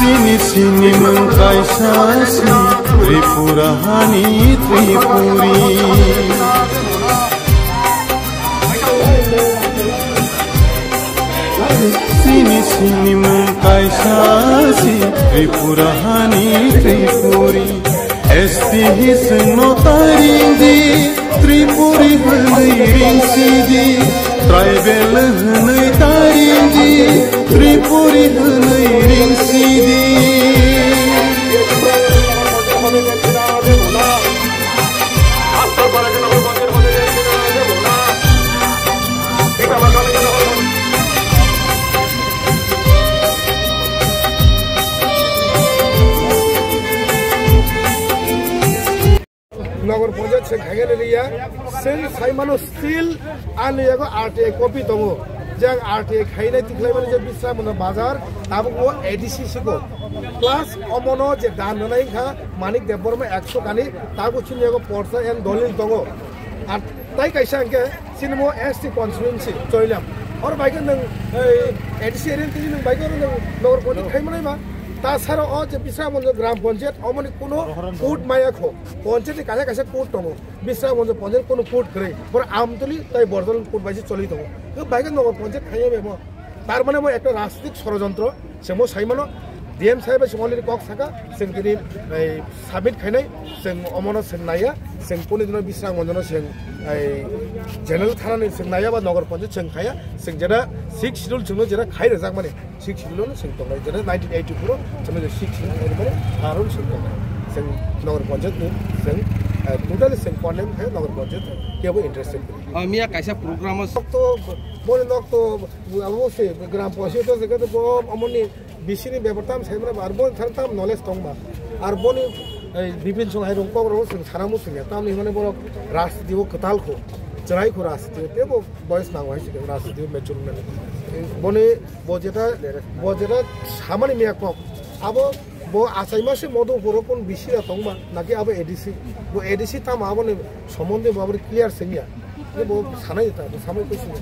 Sini sini mengkaisasi Tripurahani Tripuri. Sini sini mengkaisasi Tripurahani Tripuri. Esti hisno taringi Tripuri hanai sidi. Tribal hanai taringi Tripuri hanai sidi. नगर पंचायत से खागे लिया cell साइमानो steel आने जागो RTI copy दंगो जंग RTI खाइने तिखलाई माने जे बिस्रा मन बाजार ताब वो एडीसी सिको प्लस अमनो जे दान ननाई खा मानिक देवर में 100 कानी ताबो छिनेगो पर्सा एन दलिल दंगो आ ताई कैसा के सिनेमो एसटी कन्स्टिट्युएन्सी चोइलाम और बाइक नंग एडीसी एरियन तिनि नंग बाइक नगर पंचायत खाइ माने मा तासारो अ जे बिस्रा मन ग्राम पंचायत अमनि कोनो कोर्ट माया खो पंचायत काजा काजा कोर्ट दंगो बिस्रा मन पंचायत कोनो कोर्ट करे पर आमतली ताई बर्दल कोर्ट बाइजे चलि दंगो तो बाइक नगर पंचायत खाइए बेमो तार माने म एकटा राजनीतिक षড়যন্ত্র सेमो साइमानो डीएम साहेब सिमलि कक साका सेंगिनि साबित खाइनाय जों अमनो सेंनाया जों कोनि दिन बिस्रा मनजनो जों जनरल थानानि सेंनाया बा नगर पंचायत जों खाया जों जेना 6 शिड्यूल जोंनो जेना खाइ रजाक माने 6 शिड्यूल जों दंनाय जेना 1984 जोंनो 6 शिड्यूल माने आरो जों दंनाय जों नगर पंचायत जों टोटली जों कन्डेम खाय नगर पंचायत केबो इंटरेस्टेड मिया कैसा प्रोग्राम तो बोले नक तो अवश्य ग्राम पंचायत जगह तो अमनि बिसिनि बेबरताम साइमरा आरबो थारताम नलेज दंबा आरबोनि बिपिन संहाय रंकरो जों सारामु सिंया तामनि माने बर राजनीतिखौ खोतालखौ जरायखौ राजनीति तेबो बयस नांगौ सिदे राजनीति मेचुरमेन्ट बने बजेटा सामानि मियाको आबो बो आसाइमासे मदो बरकोन बिसिरा दंबा नाकि आबो एडीसी ताम आबोनि सम्बन्धे माबोरै क्लियार सिंया बो सानाय ता सामै कइसिया